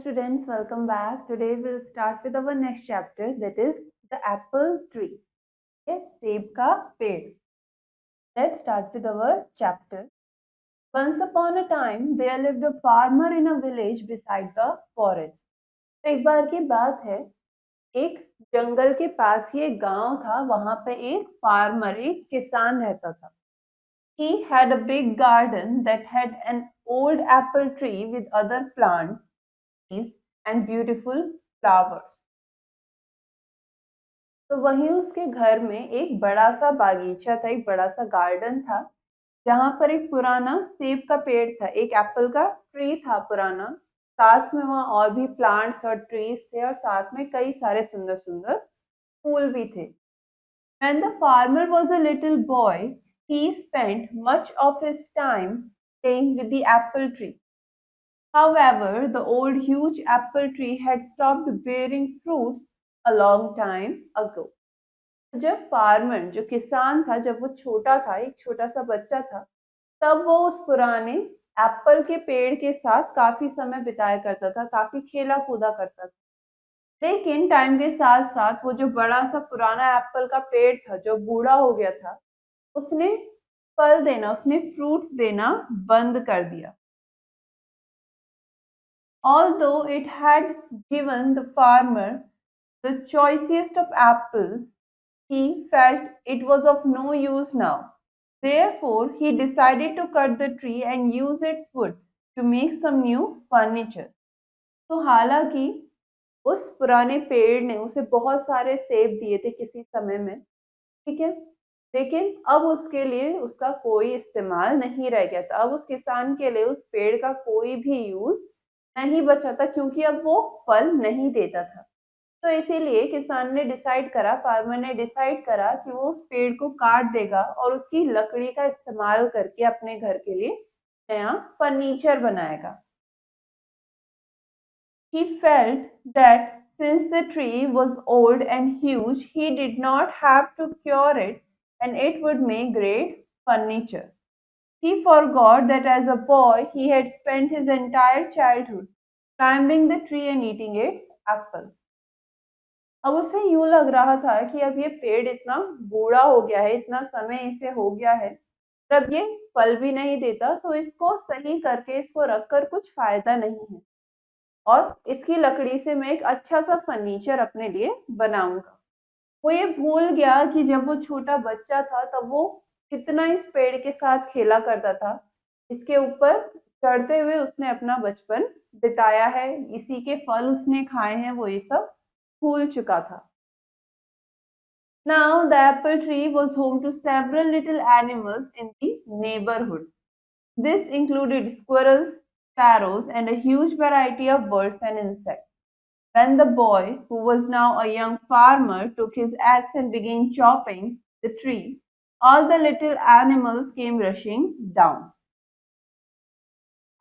students, welcome back. Today we'll start with our next chapter, that is the apple tree. Okay, सेब का पेड़. Let's start with our chapter. Once upon a time, there lived a farmer in a village beside the forest. तो एक बार की बात है, एक जंगल के पास ही एक गांव था. वहां पे एक फार्मर, एक किसान रहता था. He had a big garden that had an old apple tree with other plants and beautiful flowers. तो वहीं उसके घर में एक बड़ा सा बागीचा था, एक बड़ा सा गार्डन था, जहां पर एक पुराना सेब का पेड़ था, एक एप्पल का ट्री था पुराना. साथ में वहां और भी प्लांट्स और ट्रीज थे और साथ में कई सारे सुंदर सुंदर फूल भी थे. When the farmer was a little boy, he spent much of his time playing with the apple tree. However, the old huge apple tree had stopped bearing fruits a long time ago. जब farmer, जो किसान था, जब वो छोटा था, एक छोटा सा बच्चा था, तब वो उस पुराने एप्पल के पेड़ के साथ काफी समय बिताया करता था, काफी खेला कूदा करता था. लेकिन टाइम के साथ साथ वो जो बड़ा सा पुराना एप्पल का पेड़ था, जो बूढ़ा हो गया था, उसने फल देना, उसने फ्रूट देना बंद कर दिया. Although it had given the farmer the choicest of apples, he felt it was of no use now. Therefore, he decided to cut the tree and use its wood to make some new furniture. तो हालांकि उस पुराने पेड़ ने उसे बहुत सारे सेब दिए थे किसी समय में, ठीक है, लेकिन अब उसके लिए उसका कोई इस्तेमाल नहीं रह गया था. अब उस किसान के लिए उस पेड़ का कोई भी यूज नहीं बचा था, क्योंकि अब वो फल नहीं देता था. तो इसीलिए किसान ने डिसाइड करा, फार्मर ने डिसाइड करा कि वो उस पेड़ को काट देगा और उसकी लकड़ी का इस्तेमाल करके अपने घर के लिए नया फर्नीचर बनाएगा. He felt that since the tree was old and huge, he did not have to cure it and it would make great furniture. He forgot that as a boy he had spent his entire childhood climbing the tree and eating its apple. अब उसे यूं लग रहा था कि अब ये पेड़ इतना बूढ़ा हो गया है, इतना समय इसे हो गया है, और अब ये फल भी नहीं देता, तो इसको सही करके, इसको रखकर कुछ फायदा नहीं है, और इसकी लकड़ी से मैं एक अच्छा सा फर्नीचर अपने लिए बनाऊंगा. वो ये भूल गया कि जब वो छोटा बच्चा था तब वो कितना इस पेड़ के साथ खेला करता था, इसके ऊपर चढ़ते हुए उसने अपना बचपन बिताया है, इसी के फल उसने खाए हैं, वो ये सब भूल चुका था. Now the apple tree was home to several little animals in the neighborhood. This included squirrels, sparrows, and a huge variety of birds and insects. When the boy, who was now a young farmer, took his axe and began chopping the tree, all the little animals came rushing down.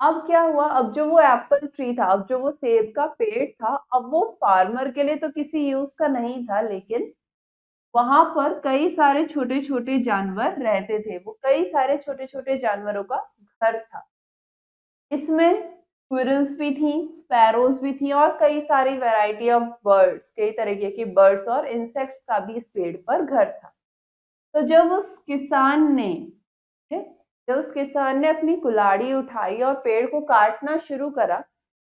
अब क्या हुआ, अब जो वो Apple tree था, अब जो वो सेब का पेड़ था, अब वो फार्मर के लिए तो किसी यूज का नहीं था, लेकिन वहां पर कई सारे छोटे छोटे जानवर रहते थे. वो कई सारे छोटे छोटे जानवरों का घर था. इसमें स्क्विरल्स भी थी, स्पैरोज भी थी, और कई सारी वैरायटी ऑफ बर्ड्स, कई तरीके की बर्ड्स और इंसेक्ट्स का भी इस पेड़ पर घर था. तो जब उस किसान ने, जब उस किसान ने अपनी कुल्हाड़ी उठाई और पेड़ को काटना शुरू करा,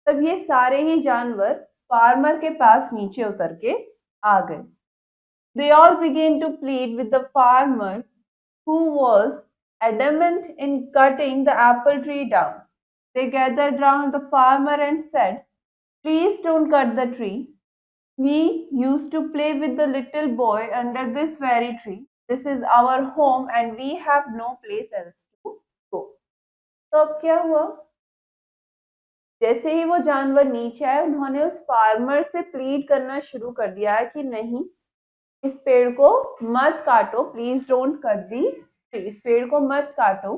तब ये सारे ही जानवर फार्मर के पास नीचे उतर के आ गए. They all began to plead with the farmer, who was adamant in cutting the apple tree down. They gathered round the farmer and said, "Please don't cut the tree. We used to play with the little boy under this very tree. This is our home and we have no place else to go." तो अब क्या हुआ, जैसे ही वो जानवर नीचे आए, उन्होंने उस फार्मर से प्लीड करना शुरू कर दिया कि नहीं, इस पेड़ को मत काटो, please don't cut the tree, इस पेड़ को मत काटो.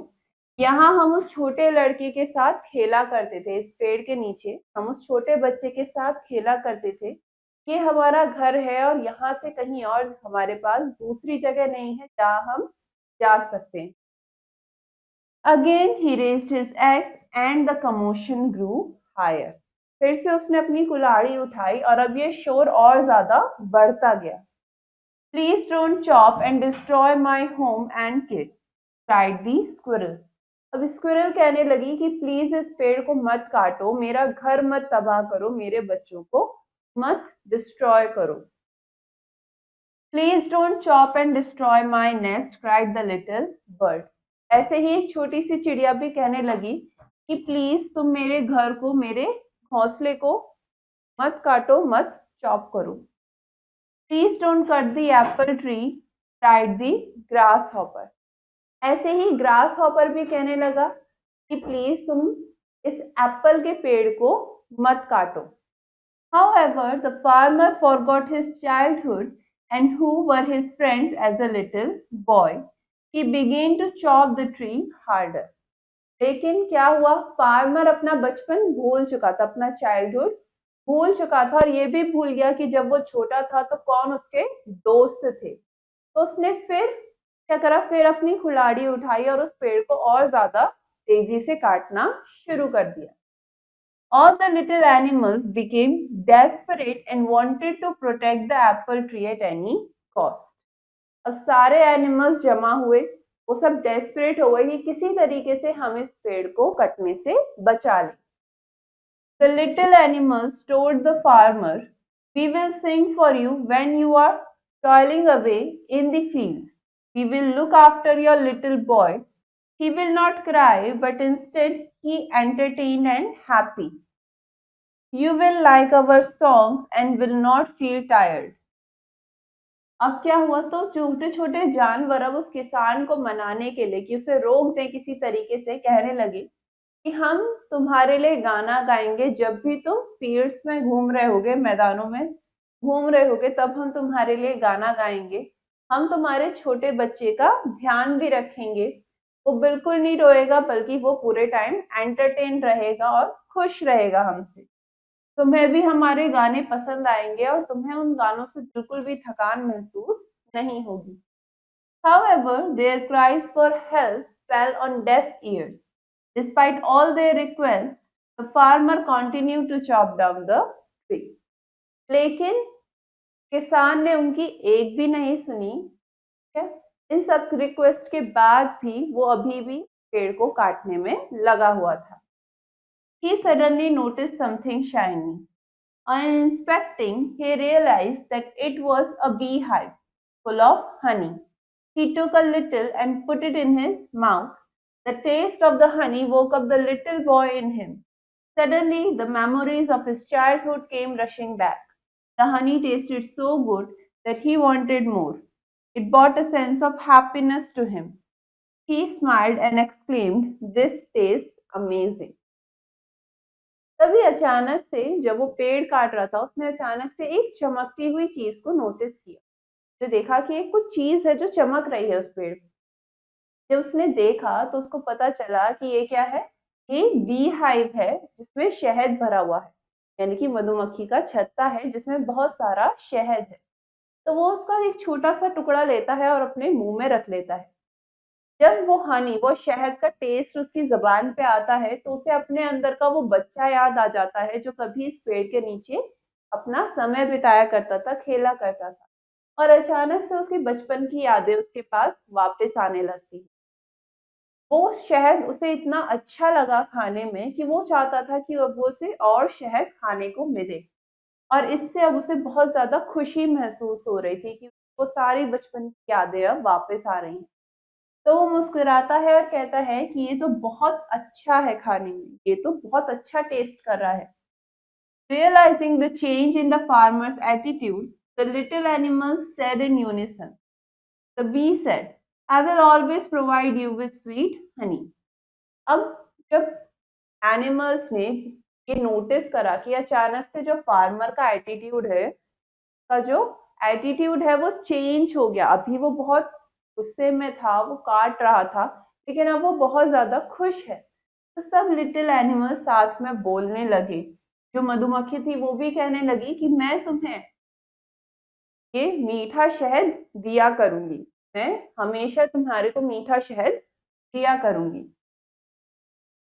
यहाँ हम उस छोटे लड़के के साथ खेला करते थे, इस पेड़ के नीचे हम उस छोटे बच्चे के साथ खेला करते थे. ये हमारा घर है और यहाँ से कहीं और हमारे पास दूसरी जगह नहीं है जहाँ हम जा सकते हैं. Again he raised his axe and the commotion grew higher. फिर से उसने अपनी कुल्हाड़ी उठाई और अब ये शोर और ज्यादा बढ़ता गया। Please don't stop and destroy my home and kids, cried the squirrel. अब स्क्विरल कहने लगी कि प्लीज इस पेड़ को मत काटो, मेरा घर मत तबाह करो, मेरे बच्चों को मत डिस्ट्रॉय करो। Please don't stop and destroy my nest, cried the little bird. ऐसे ही एक छोटी सी चिड़िया भी कहने लगी कि प्लीज तुम मेरे घर को, मेरे घोंसले को मत काटो, मत चॉप करो। Please don't cut the apple tree, cried the grass hopper. ऐसे ही ग्रास हॉपर भी कहने लगा कि प्लीज तुम इस एप्पल के पेड़ को मत काटो। However, the farmer forgot his childhood and who were his friends as a little boy. He began to chop the tree harder. लेकिन क्या हुआ, फार्मर अपना बचपन भूल चुका था, अपना चाइल्डहुड भूल चुका था, और ये भी भूल गया कि जब वो छोटा था तो कौन उसके दोस्त थे। तो उसने फिर क्या करा, फिर अपनी कुल्हाड़ी उठाई और उस पेड़ को और ज्यादा तेजी से काटना शुरू कर दिया। All the little animals became desperate and wanted to protect the apple tree at any cost. अब सारे एनिमल्स जमा हुए, वो सब डेस्परेट हो गए कि किसी तरीके से हम इस पेड़ को कटने से बचा लें। The little animals told the farmer, "We will sing for you when you are toiling away in the fields. We will look after your little boy. He will not cry, but instead he entertained and happy. You will like our songs and will not feel tired." अब क्या हुआ, तो छोटे छोटे जानवर अब उस किसान को मनाने के लिए, कि उसे रोक दें किसी तरीके से, कहने लगे कि हम तुम्हारे लिए गाना गाएंगे, जब भी तुम फील्ड्स में घूम रहे होगे, मैदानों में घूम रहे होगे, तब हम तुम्हारे लिए गाना गाएंगे। हम तुम्हारे छोटे बच्चे का ध्यान भी रखेंगे, वो बिल्कुल नहीं रोएगा, बल्कि वो पूरे टाइम एंटरटेन रहेगा और खुश रहेगा हमसे। तुम्हें भी हमारे गाने पसंद आएंगे और तुम्हें उन गानों से बिल्कुल भी थकान महसूस नहीं होगी। However, their cries for help fell on deaf ears. Despite all their requests, the farmer continued to chop down the tree. लेकिन किसान ने उनकी एक भी नहीं सुनी। ठीक है, इन सब रिक्वेस्ट के बाद भी वो अभी भी पेड़ को काटने में लगा हुआ था। He suddenly noticed something shiny. On inspecting, he realized that it was a beehive full of honey. He took a little and put it in his mouth. The taste of the honey woke up the little boy in him. Suddenly, the memories of his childhood came rushing back. The honey tasted so good that he wanted more. It brought a sense of happiness to him. He smiled and exclaimed, "This tastes amazing." तभी अचानक से, जब वो पेड़ काट रहा था, उसने अचानक से एक चमकती हुई चीज को नोटिस किया। जो देखा कि एक कुछ चीज है जो चमक रही है उस पेड़ पे। जब उसने देखा तो उसको पता चला कि ये क्या है, ये बी हाइव है जिसमें शहद भरा हुआ है, यानी कि मधुमक्खी का छत्ता है जिसमें बहुत सारा शहद है। तो वो उसका एक छोटा सा टुकड़ा लेता है और अपने मुंह में रख लेता है। जब वो हनी, वो शहद का टेस्ट उसकी जबान पे आता है, तो उसे अपने अंदर का वो बच्चा याद आ जाता है जो कभी इस पेड़ के नीचे अपना समय बिताया करता था, खेला करता था। और अचानक से उसकी बचपन की यादें उसके पास वापस आने लगती हैं। वो शहद उसे इतना अच्छा लगा खाने में कि वो चाहता था कि अब वो उसे और शहद खाने को मिले, और इससे अब उसे बहुत ज्यादा खुशी महसूस हो रही थी कि वो सारी बचपन की यादें अब वापस आ रही हैं। तो वो मुस्कुराता है और कहता है कि ये तो बहुत अच्छा है खाने में, ये तो बहुत अच्छा टेस्ट कर रहा है। Realizing the change in the farmer's attitude, the little animals said in unison. The bee said, "I will always provide you with sweet honey." अब जब एनिमल्स ने ये नोटिस करा कि अचानक से जो फार्मर का एटीट्यूड है, का जो एटीट्यूड है वो चेंज हो गया। अभी वो बहुत गुस्से में था, वो काट रहा था, लेकिन अब वो बहुत ज्यादा खुश है। तो सब लिटिल एनिमल साथ में बोलने लगे। जो मधुमक्खी थी वो भी कहने लगी कि मैं तुम्हें ये मीठा शहद दिया करूंगी, मैं हमेशा तुम्हारे को मीठा शहद दिया करूंगी।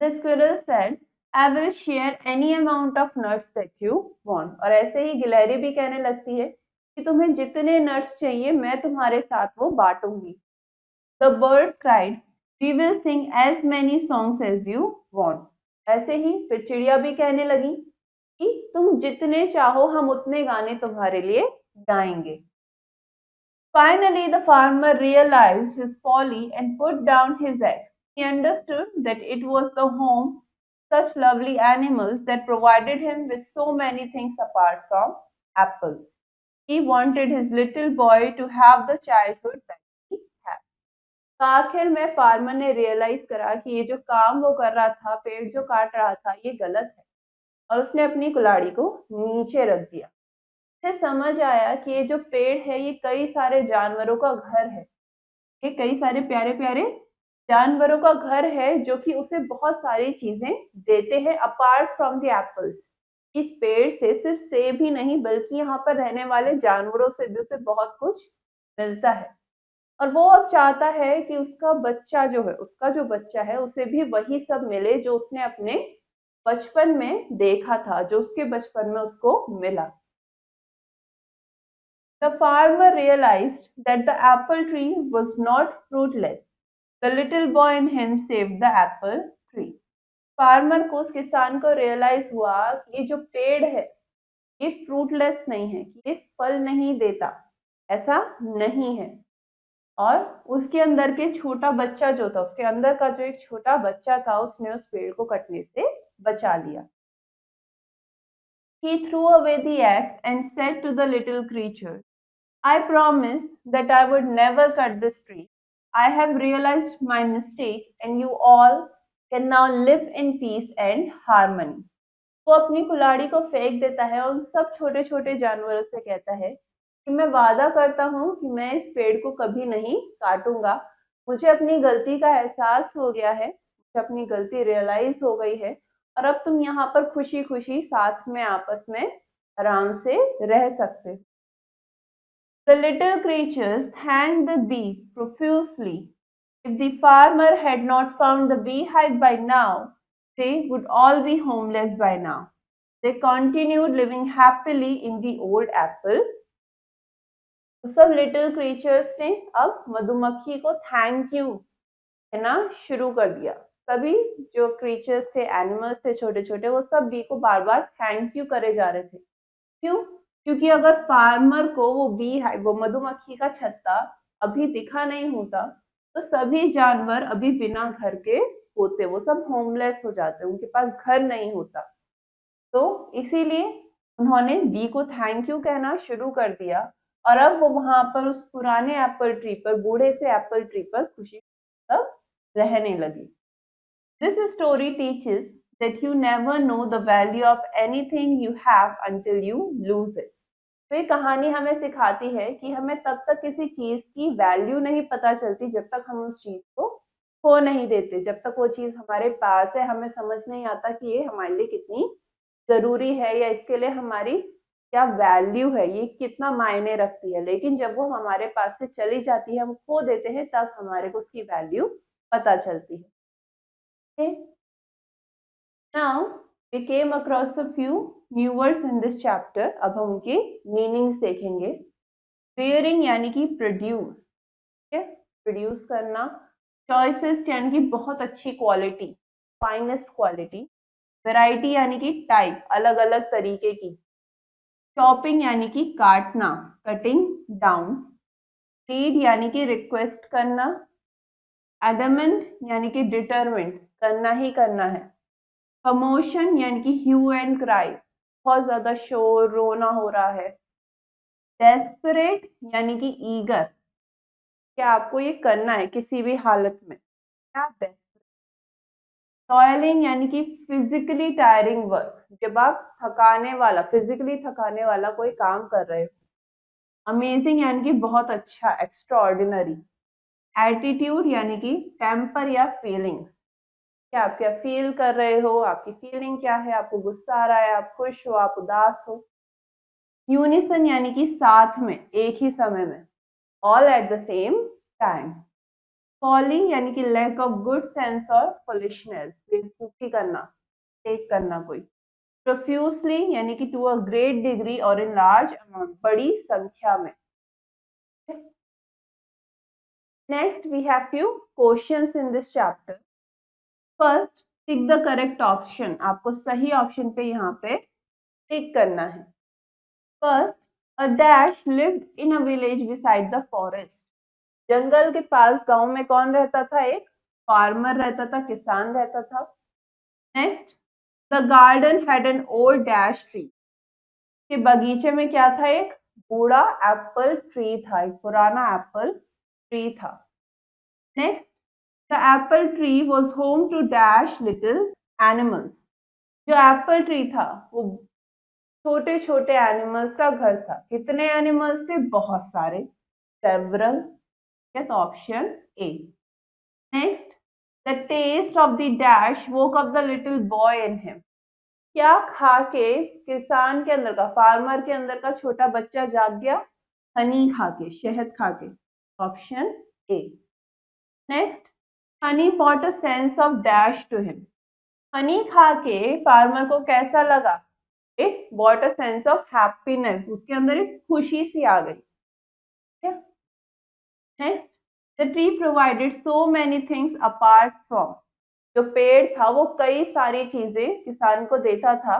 The squirrel said, I will share any amount of nuts that you want. और ऐसे ही गिलहरी भी कहने लगती है कि तुम्हें जितने नट्स चाहिए मैं तुम्हारे साथ वो बांटूंगी। The bird cried, we will sing as many songs as you want. ऐसे ही फिर चिड़िया भी कहने लगी कि तुम जितने चाहो हम उतने गाने तुम्हारे लिए गाएंगे। Finally, the farmer realized his folly and put down his axe. He understood that it was the home such lovely animals that provided him with so many things apart from apples. He wanted his little boy to have the childhood that he had. तो आखिर में farmer ने realise करा कि ये जो काम वो कर रहा था, पेड़ जो काट रहा था, ये गलत है और उसने अपनी कुल्हाड़ी को नीचे रख दिया। उसे समझ आया कि ये जो पेड़ है ये कई सारे जानवरों का घर है। ये कई सारे प्यारे प्यारे जानवरों का घर है जो कि उसे बहुत सारी चीजें देते हैं अपार्ट फ्रॉम द एप्पल्स। इस पेड़ से सिर्फ सेब ही नहीं बल्कि यहाँ पर रहने वाले जानवरों से भी उसे बहुत कुछ मिलता है। और वो अब चाहता है कि उसका बच्चा जो है, उसका जो बच्चा है उसे भी वही सब मिले जो उसने अपने बचपन में देखा था, जो उसके बचपन में उसको मिला। The farmer realized that the apple tree was not fruitless. The little boy in him saved the apple tree. Farmer को, उस किसान को रियलाइज हुआ कि ये जो पेड़ है ये फ्रूटलेस नहीं है, कि ये फल नहीं देता, ऐसा नहीं है। और उसके अंदर के छोटा बच्चा जो था, उसके अंदर का जो एक छोटा बच्चा था, उसने उस पेड़ को कटने से बचा लिया। He threw away the axe and said to the little creature, I promised that I would never cut this tree. I have realized my mistake and you all can now live in peace and harmony. वो अपनी कुल्हाड़ी को फेंक देता है और उन सब छोटे छोटे जानवरों से कहता है कि मैं वादा करता हूँ कि मैं इस पेड़ को कभी नहीं काटूंगा। मुझे अपनी गलती का एहसास हो गया है, मुझे अपनी गलती रियलाइज हो गई है और अब तुम यहाँ पर खुशी खुशी साथ में आपस में आराम से रह सकते हो। The little creatures thanked the bee profusely. If the farmer had not found the beehive by now, they would all be homeless by now. They continued living happily in the old apple. तो सब little creatures ने अब मधुमक्खी को thank you कहना शुरू कर दिया। सभी जो क्रीचर्स थे, एनिमल्स थे छोटे छोटे, वो सब बी को बार बार थैंक यू करे जा रहे थे। क्यों? क्योंकि अगर फार्मर को वो बी है, वो मधुमक्खी का छत्ता अभी दिखा नहीं होता तो सभी जानवर अभी बिना घर के होते, वो सब होमलेस हो जाते, उनके पास घर नहीं होता। तो इसीलिए उन्होंने बी को थैंक यू कहना शुरू कर दिया और अब वो वहां पर उस पुराने एप्पल ट्री पर, बूढ़े से एप्पल ट्री पर खुशी सब रहने लगी। This story teaches that you never know the value of anything you have until you lose it. तो ये कहानी हमें सिखाती है कि हमें तब तक किसी चीज की वैल्यू नहीं पता चलती जब तक हम उस चीज को खो नहीं देते। जब तक वो चीज हमारे पास है हमें समझ नहीं आता कि ये हमारे लिए कितनी जरूरी है या इसके लिए हमारी क्या वैल्यू है, ये कितना मायने रखती है। लेकिन जब वो हमारे पास से चली जाती है, हम खो देते हैं, तब हमारे को उसकी वैल्यू पता चलती है। Okay? Now we came across a few new words in this chapter. अब हम उनके मीनिंग्स देखेंगे। बेयरिंग यानी कि प्रोड्यूस, ठीक है, प्रोड्यूस करना। चॉइसेस यानी कि बहुत अच्छी क्वालिटी, फाइनेस्ट क्वालिटी। वैरायटी यानी कि टाइप, अलग अलग तरीके की। चॉपिंग यानी कि काटना, कटिंग डाउन। रीड यानी कि रिक्वेस्ट करना। एडमेंट यानी कि डिटरमिंड, करना ही करना है। कमोशन यानी कि ह्यू एंड क्राई, बहुत ज्यादा शोर, रोना हो रहा है। डेस्परेट यानी कि ईगर, क्या आपको ये करना है किसी भी हालत में, क्या डेस्परेट। टॉयलिंग यानी कि फिजिकली टायरिंग वर्क, जब आप थकाने वाला, फिजिकली थकाने वाला कोई काम कर रहे हो। अमेजिंग यानी कि बहुत अच्छा, एक्स्ट्रा ऑर्डिनरी। एटीट्यूड यानी कि टेम्पर या फीलिंग्स, क्या आप क्या फील कर रहे हो, आपकी फीलिंग क्या है, आपको गुस्सा आ रहा है, आप खुश हो, आप उदास हो। यूनिसन यानी कि साथ में, एक ही समय में, all at the same time. Folly यानी कि लैक ऑफ गुड सेंस और फुलिशनेस, बेवकूफी करना, टेक करना कोई, प्रोफ्यूसली यानी कि टू अ ग्रेट डिग्री और इन लार्ज अमाउंट, बड़ी संख्या में। Next we have few questions in this chapter. First, tick the correct option, आपको सही ऑप्शन पे यहाँ पे टिक करना है। First, a dash lived in a village beside the forest, जंगल के पास गांव में कौन रहता था? एक फार्मर रहता था, किसान रहता था। Next, the garden had an old dash tree, के बगीचे में क्या था? एक बूढ़ा एप्पल ट्री था, एक पुराना एप्पल ट्री था। Next, the apple tree was home to dash little animals, जो एप्पल ट्री था वो छोटे छोटे एनिमल्स का घर था। कितने एनिमल्स थे? बहुत सारे, सेवरल। तो option A. Next, the taste of the dash woke up the little boy in him, क्या खा के किसान के अंदर का, फार्मर के अंदर का छोटा बच्चा जाग गया? हनी खा के, शहद खा के, option A. Next, honey brought a sense of dash to him, honey खा के फार्मर को कैसा लगा? It brought a sense of happiness, उसके अंदर एक खुशी सी आ गई। Next, the tree provided so many things apart from, जो पेड़ था वो कई सारी चीजें किसान को देता था,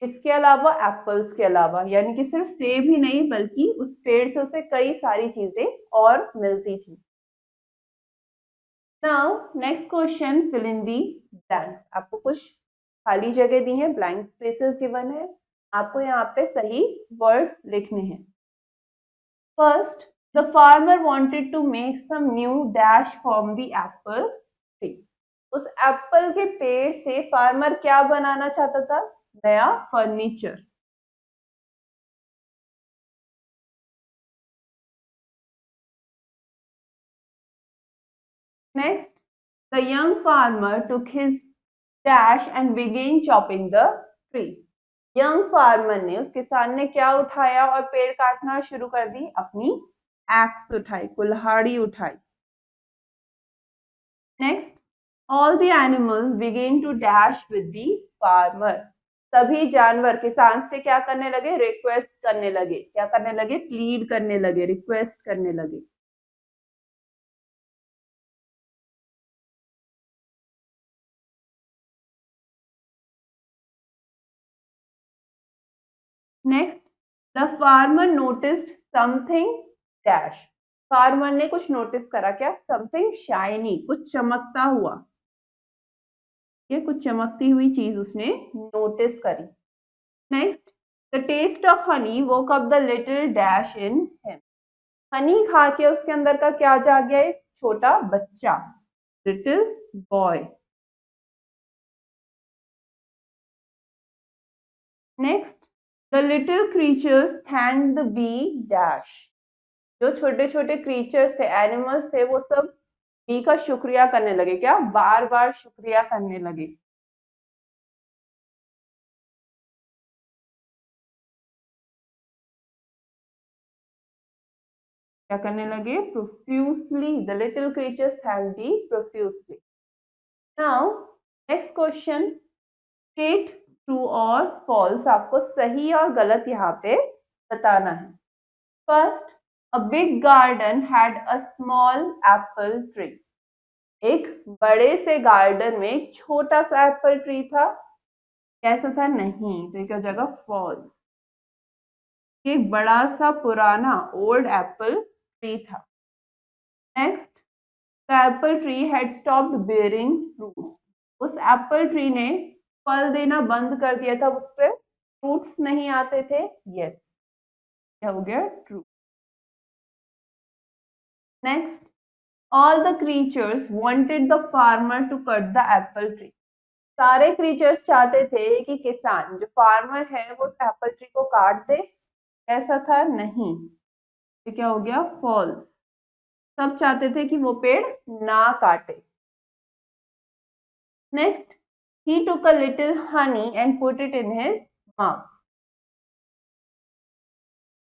इसके अलावा एप्पल्स के अलावा, यानी कि सिर्फ सेब ही नहीं बल्कि उस पेड़ से उसे कई सारी चीजें और मिलती थी। Now next question, fill in the blanks, आपको कुछ खाली जगह दी है, ब्लैंक स्पेसेस गिवन है, आपको यहाँ पे सही वर्ड लिखने हैं। First, the farmer wanted to make some new dash from the apple tree, उस एप्पल के पेड़ से फार्मर क्या बनाना चाहता था? नया furniture. Next, the young farmer took his dash and began chopping the tree, young farmer ने, उस किसान ने क्या उठाया और पेड़ काटना शुरू कर दी? अपनी एक्स उठाई, कुल्हाड़ी उठाई। Next, all the animals began to dash with the farmer, सभी जानवर किसान से क्या करने लगे? रिक्वेस्ट करने लगे, क्या करने लगे? प्लीड करने लगे, रिक्वेस्ट करने लगे। Next, the farmer noticed something dash, farmer ने कुछ नोटिस करा, क्या? समथिंग शाइनी, कुछ चमकता हुआ, ये कुछ चमकती हुई चीज उसने नोटिस करी। Next, the taste of honey woke up the little dash in him, honey खा के उसके अंदर का क्या जाग गया? एक छोटा बच्चा, little boy. Next, the little creatures thank the bee dash, जो छोटे छोटे क्रीचर्स थे, एनिमल्स थे, वो सब बी का शुक्रिया करने लगे, क्या? बार बार शुक्रिया करने लगे। क्या करने लगे? Profusely, the little creatures thank bee profusely. Now next question, state true और फॉल्स, आपको सही और गलत यहाँ पे बताना है। First, a big garden had a small apple tree, एक बड़े से गार्डन में एक छोटा सा एप्पल ट्री था, कैसा था? नहीं, तो क्या जगह फॉल्स, एक बड़ा सा पुराना ओल्ड एप्पल ट्री था। Next, the apple tree had stopped bearing fruits, उस एप्पल ट्री ने फल देना बंद कर दिया था, उस पे फ्रूट्स नहीं आते थे। यस, क्या हो गया? True. Next, all the creatures wanted the farmer to cut the apple tree, सारे क्रीचर्स चाहते थे कि किसान, जो फार्मर है, वो एप्पल ट्री को काट दे, ऐसा था? नहीं, तो क्या हो गया? फॉल्स, सब चाहते थे कि वो पेड़ ना काटे। Next, he took a little honey and put it in his mouth,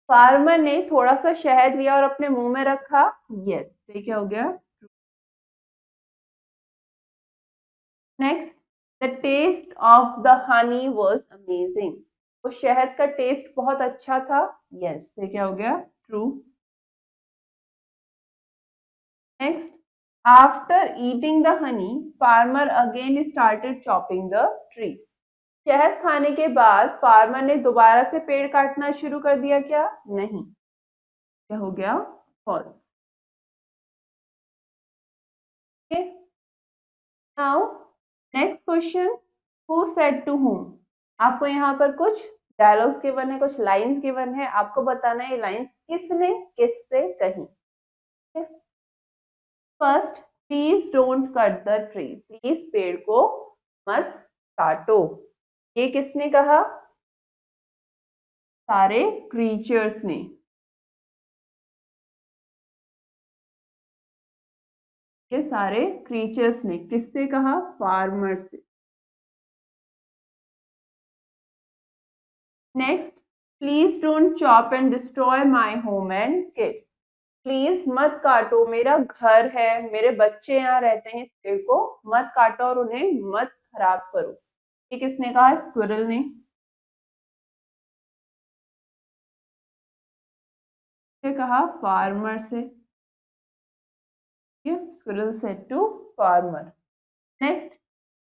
farmer ने थोड़ा सा शहद लिया और अपने मुंह में रखा। यस, तो क्या हो गया? Next, the taste of the honey was amazing. वो शहद का टेस्ट बहुत अच्छा था। यस, ये क्या हो गया? True. Next, after eating the honey farmer again started chopping the tree. शहद खाने के बाद फार्मर ने दोबारा से पेड़ काटना शुरू कर दिया क्या? नहीं। क्या हो गया? False. Okay, now next question, who said to whom? आपको यहाँ पर कुछ डायलॉग्स गिवन है, कुछ लाइंस गिवन है, आपको बताना है ये लाइंस किसने किससे कही। First, please don't cut the tree. Please पेड़ को मत काटो। ये किसने कहा? सारे क्रीचर्स ने। ये सारे क्रीचर्स ने किससे कहा? फार्मर से। Next, please don't stop and destroy my home and kids. Please मत काटो, मेरा घर है, मेरे बच्चे यहाँ रहते हैं, इस पेड़ को मत काटो और उन्हें मत खराब करो। ये किसने कहा? स्क्विरल ने। ये कहा फार्मर से। Squirrel said to farmer. Next,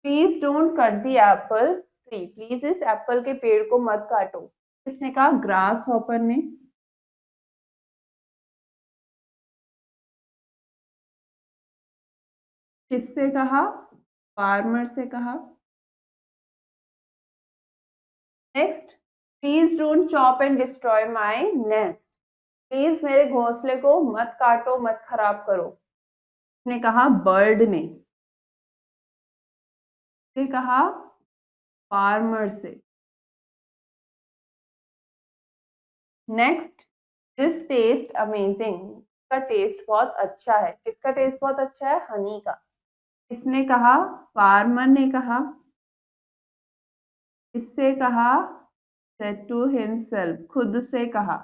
please don't cut the apple tree. Please इस एप्पल के पेड़ को मत काटो। किसने कहा? ग्रास हॉपर ने। किससे कहा? फार्मर से कहा। Next, please don't stop and destroy my nest. Please मेरे घोंसले को मत काटो, मत खराब करो। ने कहा? बर्ड ने। से कहा? फार्मर से। Next, this test amazing. का टेस्ट बहुत अच्छा है। किसका टेस्ट बहुत अच्छा है? हनी का। किसने कहा? फार्मर ने कहा। किससे कहा? सेड टू हिमसेल्फ, खुद से कहा।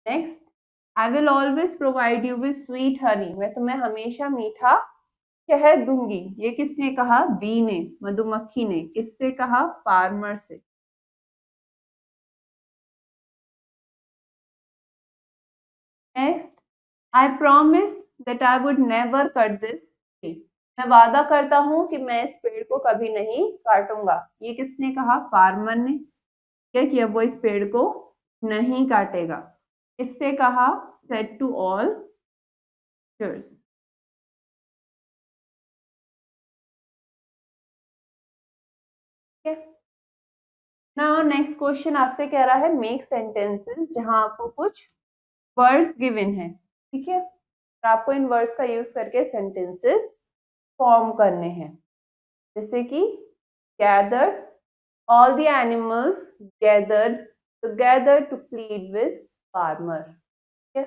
Next, I will always provide you with sweet Honey. मैं तुम्हें हमेशा मीठा शहद दूंगी। ये किसने कहा? बी ने, मधुमक्खी ने। किससे कहा? फार्मर से। Next, I promise that I would never cut this tree. मैं वादा करता हूं कि मैं इस पेड़ को कभी नहीं काटूंगा। ये किसने कहा? फार्मर ने। क्या किया? वो इस पेड़ को नहीं काटेगा। किससे कहा? Said to all cheers। ठीक है, नाउ नेक्स्ट क्वेश्चन आपसे कह रहा है मेक सेंटेंसेस, जहां आपको कुछ वर्ड्स गिवन है। ठीक है, और आपको इन वर्ड्स का यूज करके सेंटेंसेस फॉर्म करने हैं। जैसे कि gathered, all the animals gathered together to plead with farmer। ठीक है,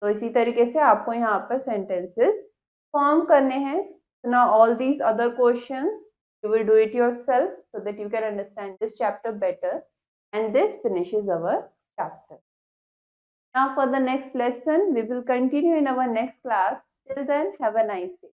तो इसी तरीके से आपको यहाँ पर सेंटेंसेस फॉर्म करने हैं। So now all these other questions you will do it yourself so that you can understand this chapter better, and this finishes our chapter. Now for the next lesson we will continue in our next class. Till then, have a nice day.